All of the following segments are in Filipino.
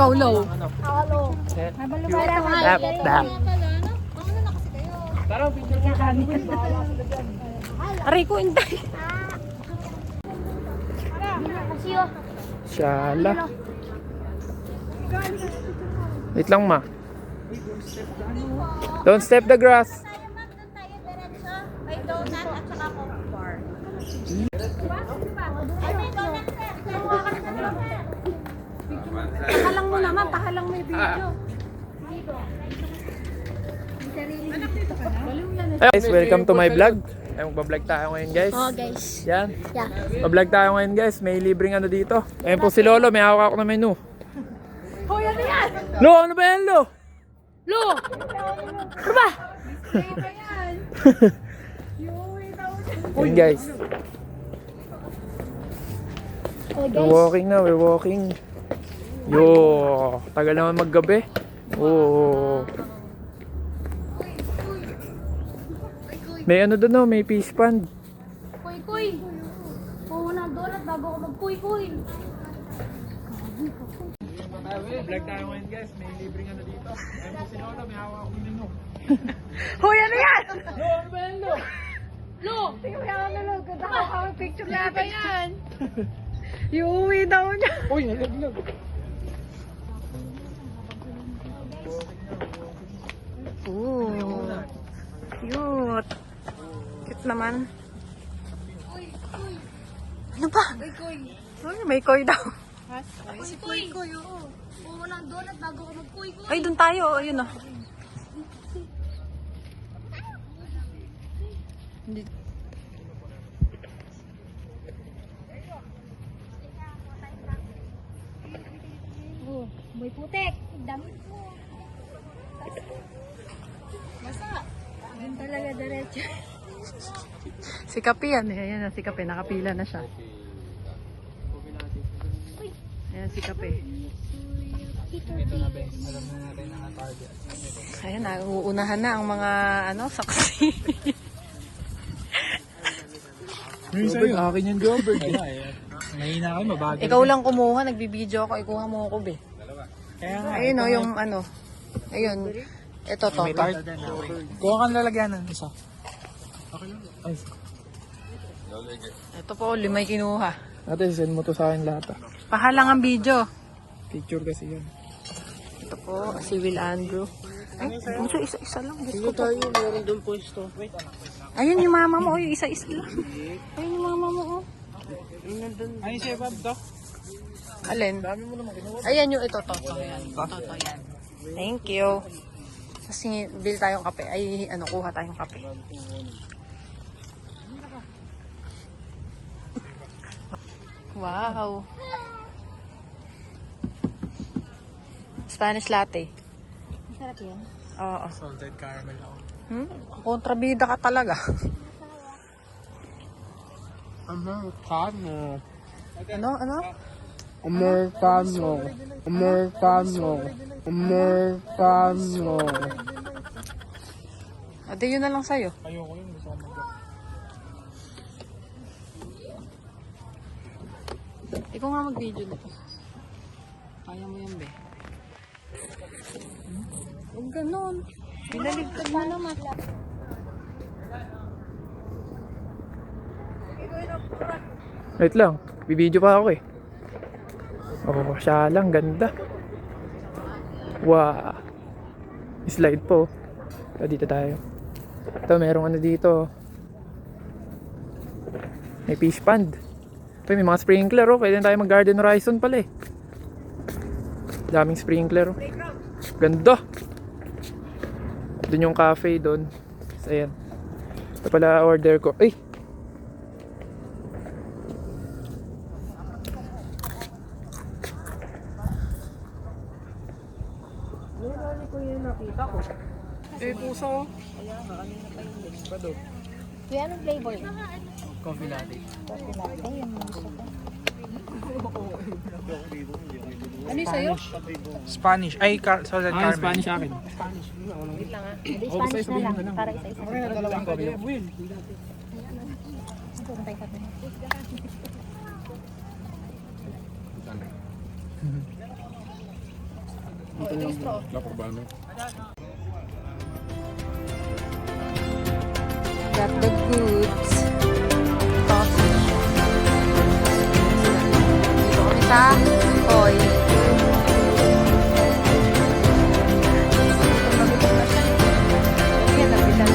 Ikaw low. Hello. Dap. Aray ko, intay. Shala. Wait lang ma. Don't step the grass. May donut at saka coke bar. Pahalang mo naman, pahalang mo yung video. Guys, welcome to my vlog. Ay, magbablog tayo ngayon guys. Oh guys. Yan. Yeah. Mablog tayo ngayon guys. May libreng ano dito. Ayun po si Lolo, may hawak ako na menu. Hoy, ano yan? Lo, ano ba yan Lo? Lo! Ano ba? Yun guys. Oh We're walking na, we're walking. Yo, tagal naman maggabi. Oo. May ano doon no, may fish pond. Kuy. Oo na, donut bago ako mag-kuy. Vlog tayo ngayon guys, may libreng ano dito. Ayun po si Lolo, may hawak akong menu. Hoy, ano yan? Lo, ano ba yan Lo? Lo! Tingnan mo yan, Lo. Ganda ka kami picture natin yan. Iuwi daw niya. Uy, nalaglag. Ooh. Cute. Cute naman. Ano ba? May koy daw. Si Kuy, oo. Oo ng donut bago ka mag-kuy. Ay, doon tayo. Ayun o. Oh, may putek. Dami po. Basta. Doon talaga diretso. Si Kapi yan. Ayan na si Kapi. Nakapila na siya. Ayan si Kapi. Ayan na. Uunahan na ang mga saksi. Jobber, akin yung Jobber. Mahina kayo, mabagal. Ikaw lang kumuha. Nagbibideo ako. Ikuha mo ako, be. Kaya nga. Ayun o, yung Ayun. Ito, to. Kuha kang lalagyan ng isa. Ay. Ito po, 5 kinuha. Ate, send mo to sa akin lahat. Pahalang ang video. Picture kasi yan. Ito po, si Will Andrew. Ay, isa-isa lang. Gusto ko tayo, meron doon pwesto. Ayun yung mama mo, yung isa-isa lang. Ayun yung mama mo, oh. Ay, siya ba to? Alin? Ayan yung ito, to. Yan. To, yan. Thank you. Kasi bill tayong kape. Ay, kuha tayong kape. Wow. Spanish latte. Masarap yan. Oo. Salted caramel ako. Kontrabida ka talaga. Americano. Ano? Americano. Ade, yun na lang sa'yo. Ayoko yun, gusto ko mag- Ikaw nga mag-video nito. Kaya mo yan, be. Huwag ganon. Binaligtad mo naman. Wait lang, bibideo pa ako eh. Oh, siya lang, ganda. Wow. Slide po. Dito tayo. Ito, merong ano dito. May fish pond. Ito, may mga sprinkler oh. Pwede na tayo mag Garden Horizon pala eh. Daming sprinkler oh. Ganda. Doon yung cafe doon. So, ayan. Ito pala order ko. Ay! Eh, puso. Kuya, anong flavor? Coffee latte. Coffee latte. Yan ang gusto ko. Ano yung sa'yo? Spanish. Ay, salted caramel. Spanish akin. Hindi, Spanish na lang. Para isa-isa. Dalawang coffee. Puntay ka doon. Got the goods. Coffee. Dito kami sa Toy. Ayan, nabitan.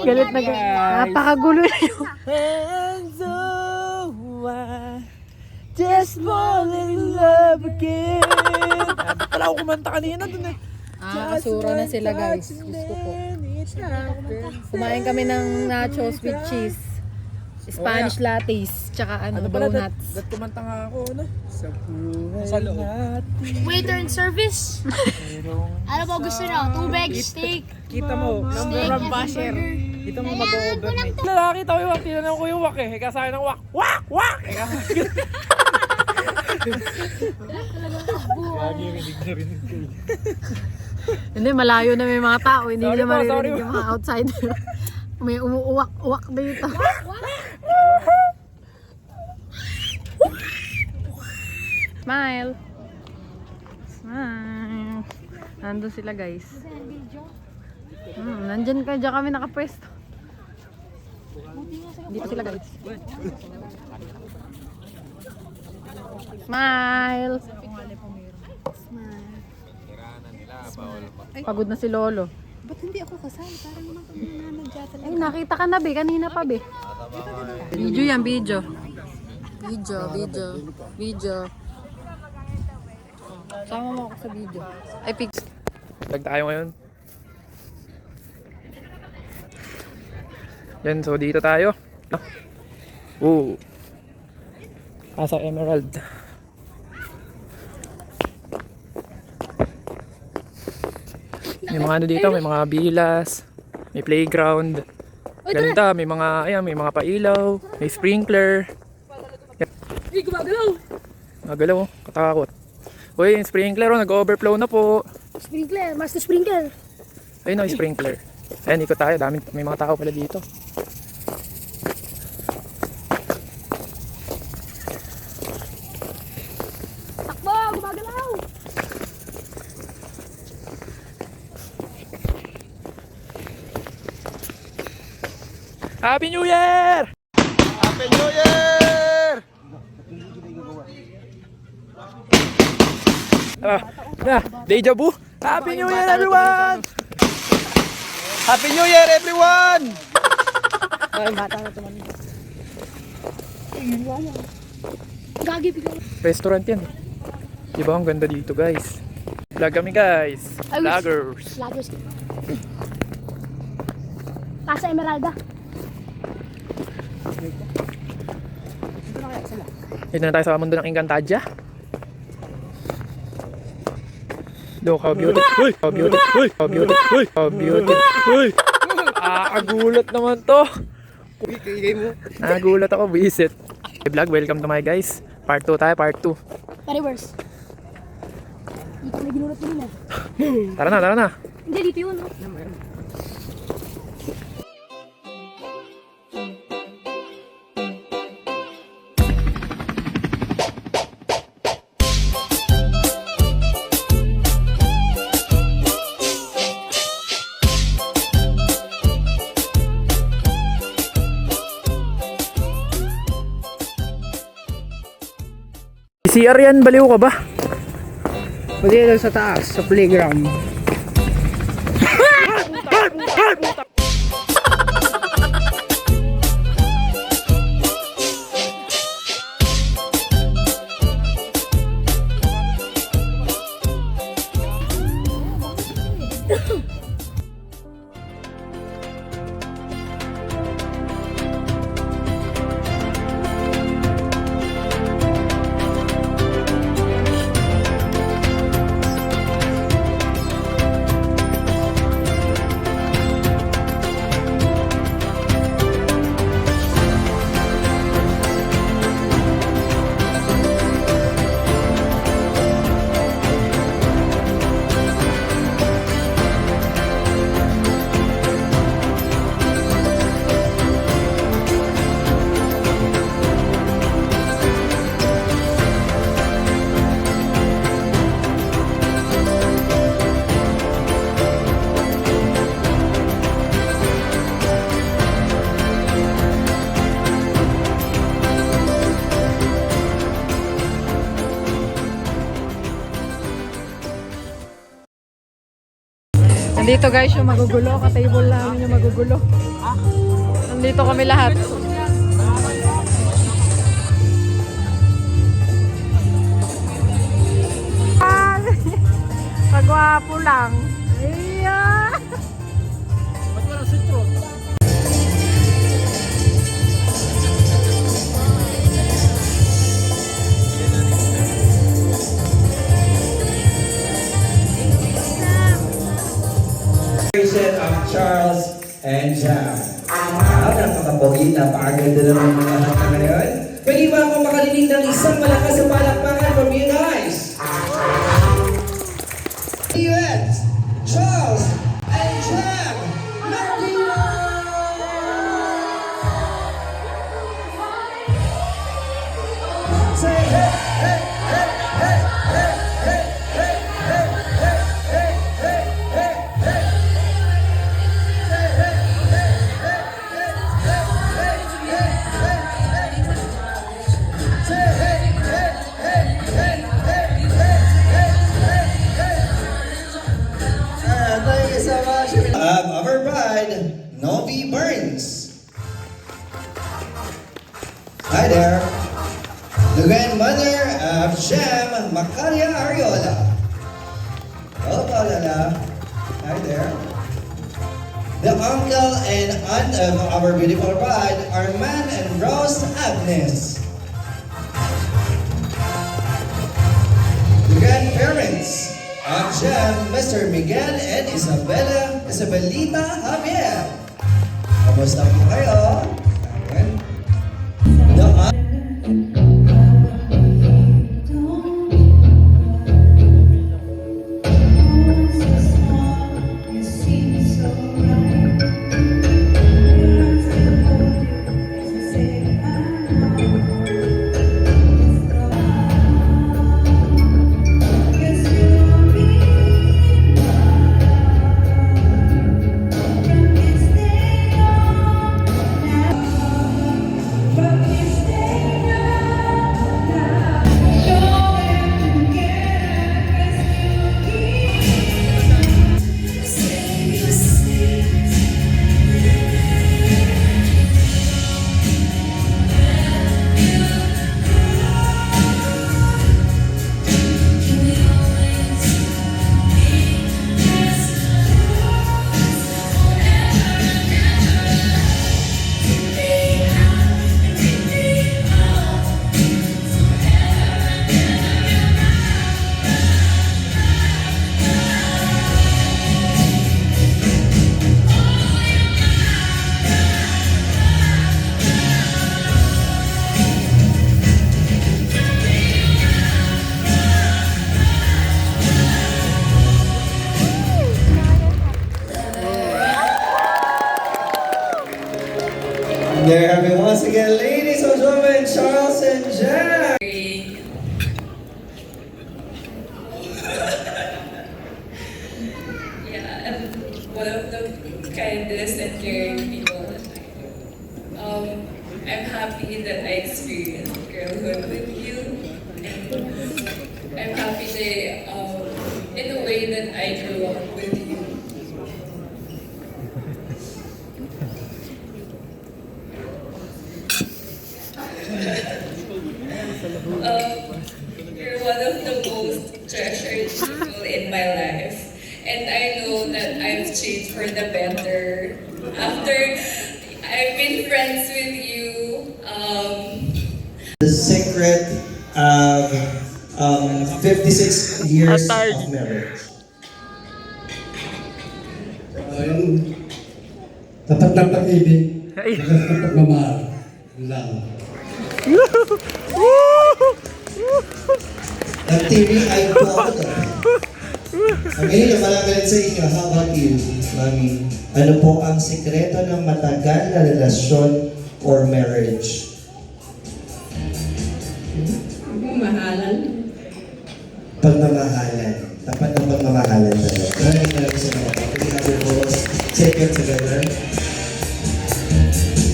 Galit na galit. Napakagulo na yun. Just fall in love again. Pala ako kumanta kanina dun eh. Kasura na sila guys. Gusto ko. Kumain kami ng nachos with cheese. Spanish lattes. Tsaka donuts. Dat kumanta nga ako, no? Sa loob. Waiter and service. Ano ba gusto nyo? Tubig, steak, Kita mo, steak, and burger. kita mo mag-overnight. Lalaki tayo yung wak. Tinanong ko yung wak eh. Kasabi ng wak. Wak! Wak! Hindi, malayo na may mga tao. Hindi Sorry nila po, sorry maririnig po. yung mga outsider. May umuuwak-uwak dito. Smile. Smile. Nandun sila guys. Nandyan ka, dyan kami nakapwesto. Dito sila guys. Smile. Pagod na si Lolo. Ba't hindi ako kasali? Parang nanadyatal. Ay, nakita ka na be, kanina pa be. Video yan, video. Video. Sama mo ako sa video. Ay, pics. Tag tayo ngayon. Yan, so dito tayo. Casa Emerald. May mga ano dito, may mga bilas, may playground. Ganda, may mga, ayan, may mga pailaw, may sprinkler. Hey, gumagalaw! Nagalaw, katakot. Uy, yung sprinkler, oh, nag-overflow na po. Sprinkler, master sprinkler. Ayun, no, yung sprinkler. Ayan, ikot tayo, dami, may mga tao pala dito. Takbo, gumagalaw! Happy New Year! Happy New Year! Deja vu! Happy New Year, everyone! Happy New Year, everyone! Gagi, bigla. Restaurant yan. Diba, ang ganda dito, guys. Vlog kami, guys. Vloggers. Lagos. Casa Emeralda. Dito na tayo sa mundo ng Encantadia. Look how beautiful. Uy! How beautiful. Uy! How beautiful. Uy! How beautiful. Uy! Agulat naman to. Nagulat ako, visit. Hey vlog, welcome to my guys. Part 2 tayo, part 2. Reverse. Dito may ginulat din eh. Tara na, tara na. Hindi, dito yun. No? CR yan, baliw ka ba? Pwede lang sa taas, sa playground. Nandito guys yung magugulo. Ka-table namin yung magugulo. Nandito kami lahat. Pagwapo lang. Iya. Ba't walang sitro? Of Charles and Jam. Napakapogi, napakaganda naman mga kanta ngayon. Pwede ba akong makalinig ng isang malakas na palakpakan from you guys? Duet, Charles and Jam. Martina! Say hey, hey, hey, hey, hey, hey, hey, hey, hey, hey, hey, hey, hey. Our bride, Novi Burns. Hi there. The grandmother of Jam, Macaria Ariola. Hello, Lala. Hi there. The uncle and aunt of our beautiful bride, Arman and Rose Agnes. The grandparents of Jam, Mr. Miguel and Isabelita Javier. Kamusta po kayo? Ayan. The aunt There have been once again, ladies and gentlemen, Charles and Jack. Yeah, I'm one of the kindest and caring people in my life. I'm happy that I experienced girlhood with you, and I'm happy that in a way that I grew up with you. You're one of the most treasured people in my life. And I know that I've changed for the better. After I've been friends with you, The secret of 56 years of marriage. Ayun, tapat ng pag-ibig, pagmamahal lang. Nag-TV ay po ako to. Ngayon, malapit sa inyo, how about you, Mami? Ano po ang sikreto ng matagal na relasyon or marriage? Pagmamahalan. Tapat ng pagmamahalan talaga. Maraming salamat. We have your boss. Take it together.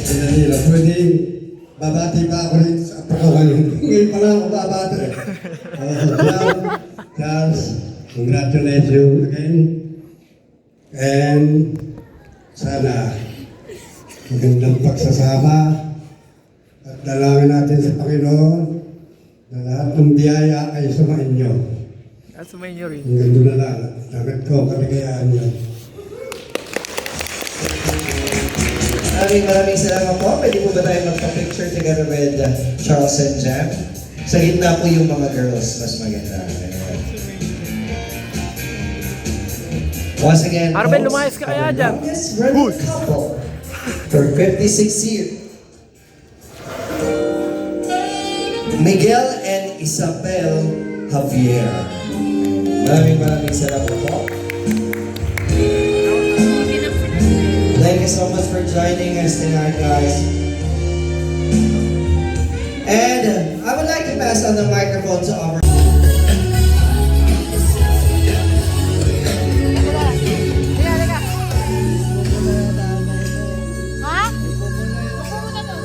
Sandali lang, pwede babati pa ako rin sa apo ko ngayon. Ngayon pa lang ako babati. Charles, congratulations again. And sana magandang pagsasama at dalangin natin sa Panginoon na lahat ng biyaya ay sumainyo. At sumayin nyo rin. Hanggang doon na lang. Dagat ko, kaligayahan niyo. Maraming salamat po. Pwede po ba tayo magpa-picture together with Charles and Jam? Sa gitna po yung mga girls, mas maganda. Ayan. Once again, Arben, folks, lumayas ka kaya dyan? longest running couple for 56 years. Miguel and Isabel Javier. Maraming salamat po. Thank you so much for joining us tonight, guys. And I would like to pass on the microphone to our Ha? Upo mo na to.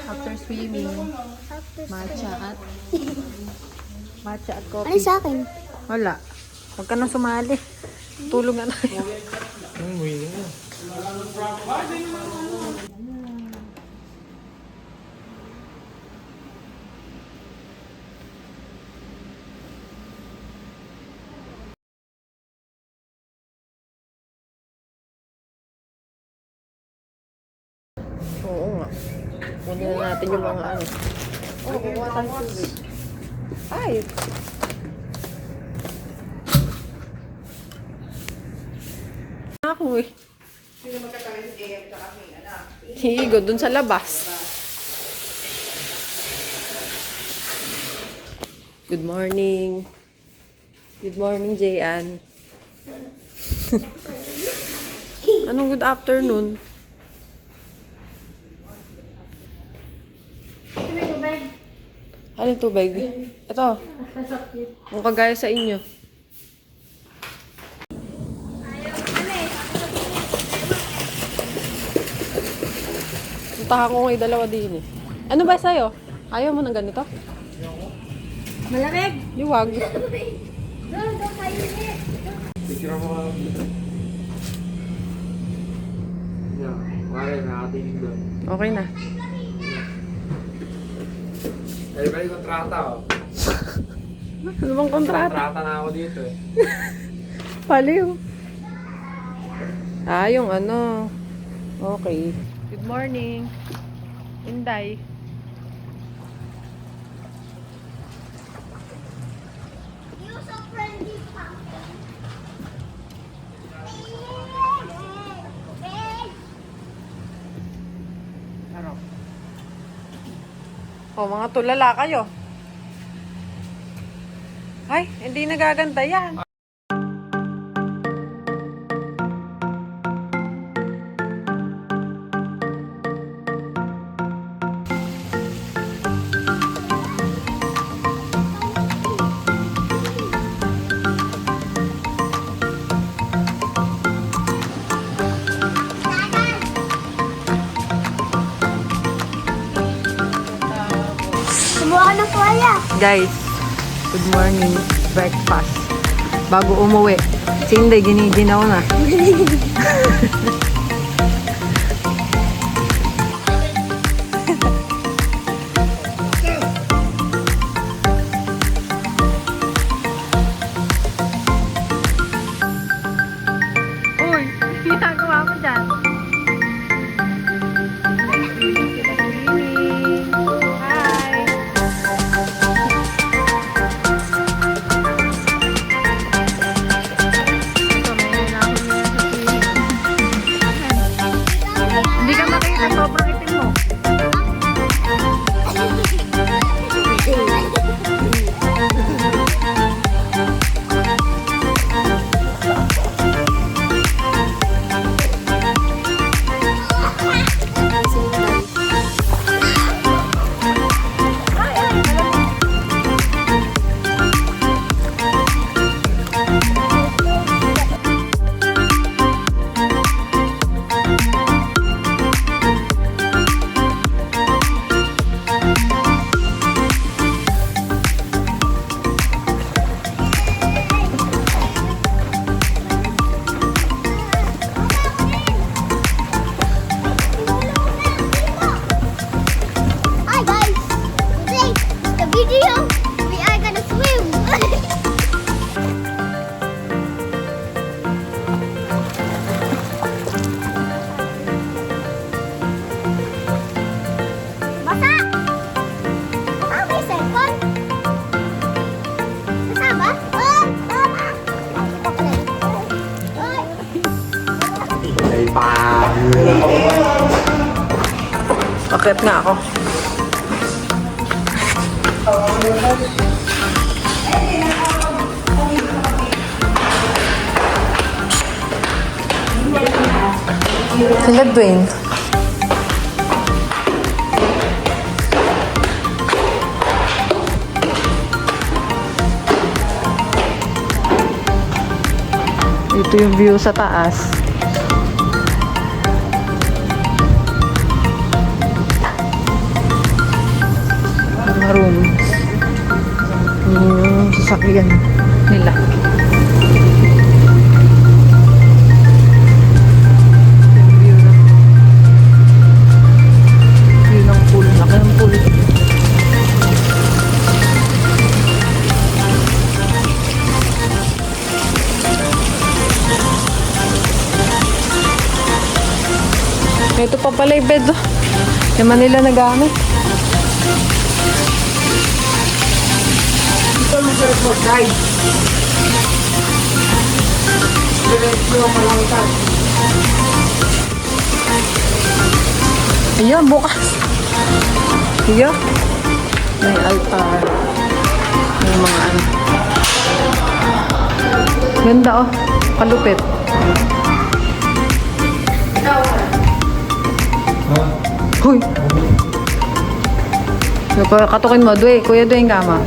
After swimming, matcha at coffee. Ano sa akin? Wala. Huwag ka nang sumali. Tulong na tayo. Oo nga. Kunin na natin yung mga ano. Oo, kukuha tayo tubig. Ay! Ako eh. Sino magkatabi si AM tsaka si anak? Higo, dun sa labas. Good morning. Good morning, Jayan. Anong good afternoon? Ano yung tubig? Ito. Ang kagaya sa inyo. Puntahan ko ngayon dalawa din eh. Ano ba sa'yo? Ayaw mo ng ganito? Malamig. Liwag. Picture mo ka. Yeah, wala nakatingin doon. Okay na. Dahil ba yung kontrata oh? Ano bang kontrata? Kontrata na ako dito eh. Paliw. Ah, yung ano. Okay. Good morning. Inday. Oh, mga tulala kayo. Ay, hindi nagaganda yan. Kumuha ka ng tuwalya. Guys, good morning. Breakfast. Bago umuwi. Si Inday, giniginaw na. Uy, ginagawa mo dyan. Hi. Hindi ka makita, sobrang itim mo. Hi guys! Today, the video, we are gonna swim! Basa! Ah, may cellphone? Basa ba? Oh! Tama! Nakita ko na. Oy! Akit nga ako. Sila Dwayne. Ito yung view sa taas. Mga rooms. Yung sasakyan nila. View ng pool. Laki ng pool. Ito pa pala yung bed. Oh. Yung Manila nagamit. Ito yung surfboard guys. Ayan, bukas. Ayan. May altar. May mga ano. Ganda oh. Kalupit. Hoy! Katukin mo, Dwayne. Kuya Dwayne kama.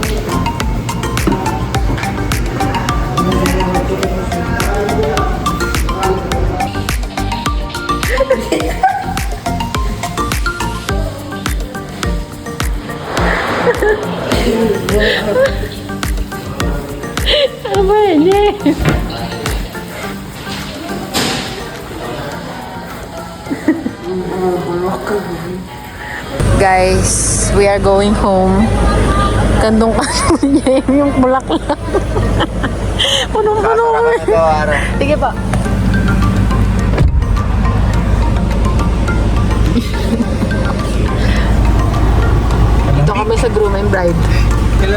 Apa ini? Guys, we are going home. Kandong niya yung bulaklak. Punong-puno. Sige pa.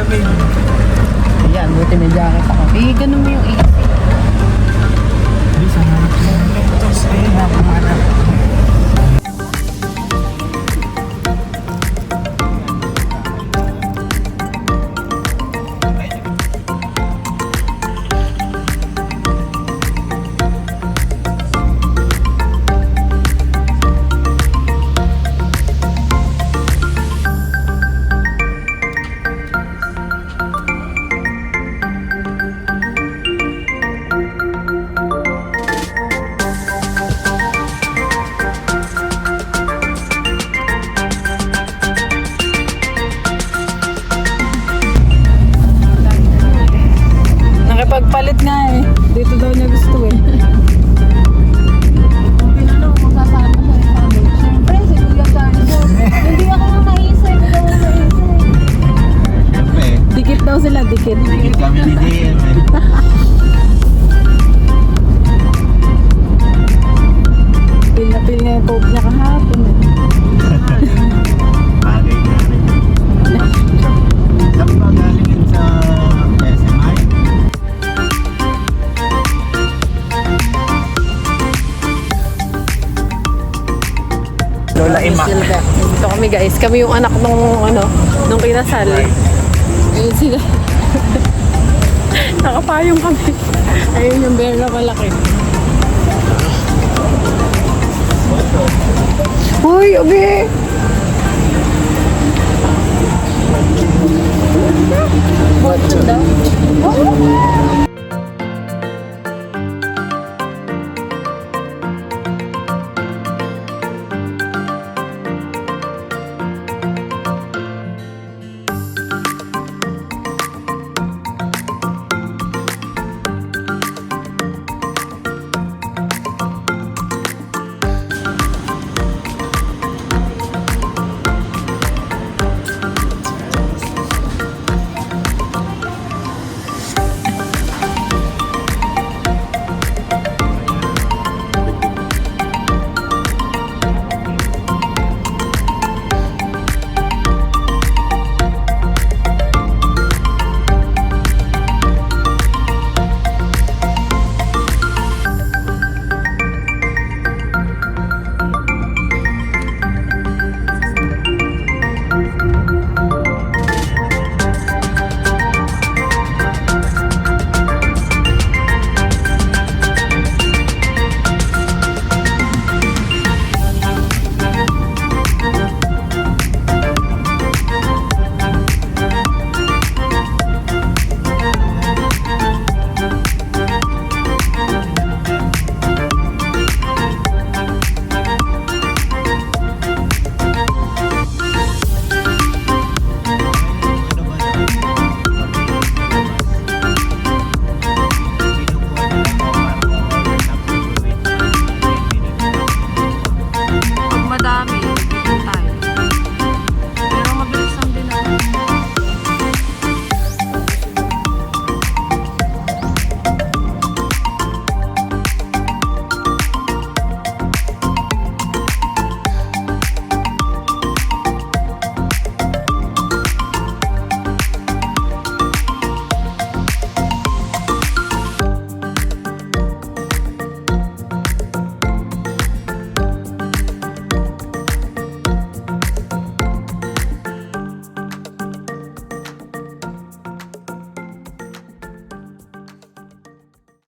lamig. Yan, buti may jacket ako. Eh, ganun mo yung AC. Nakipagpalit nga eh. Dito daw niya gusto eh. Tinanong kung sasama siya yung family. Siyempre, si Kuya Charles. Hindi ako nakaisip. Hindi ako nakaisip. Siyempre, Dikit daw sila, dikit. dikit kami ni DM eh. Pil na pil nga yung coke niya kahapon eh. Bagay na rin. Saan ba galing yun sa SMI? Lola Ima. Silver. Dito kami guys. Kami yung anak nung kinasal. Ayun sila. Nakapayong kami. Ayun yung bear na malaki. Uy, okay. Bottom daw.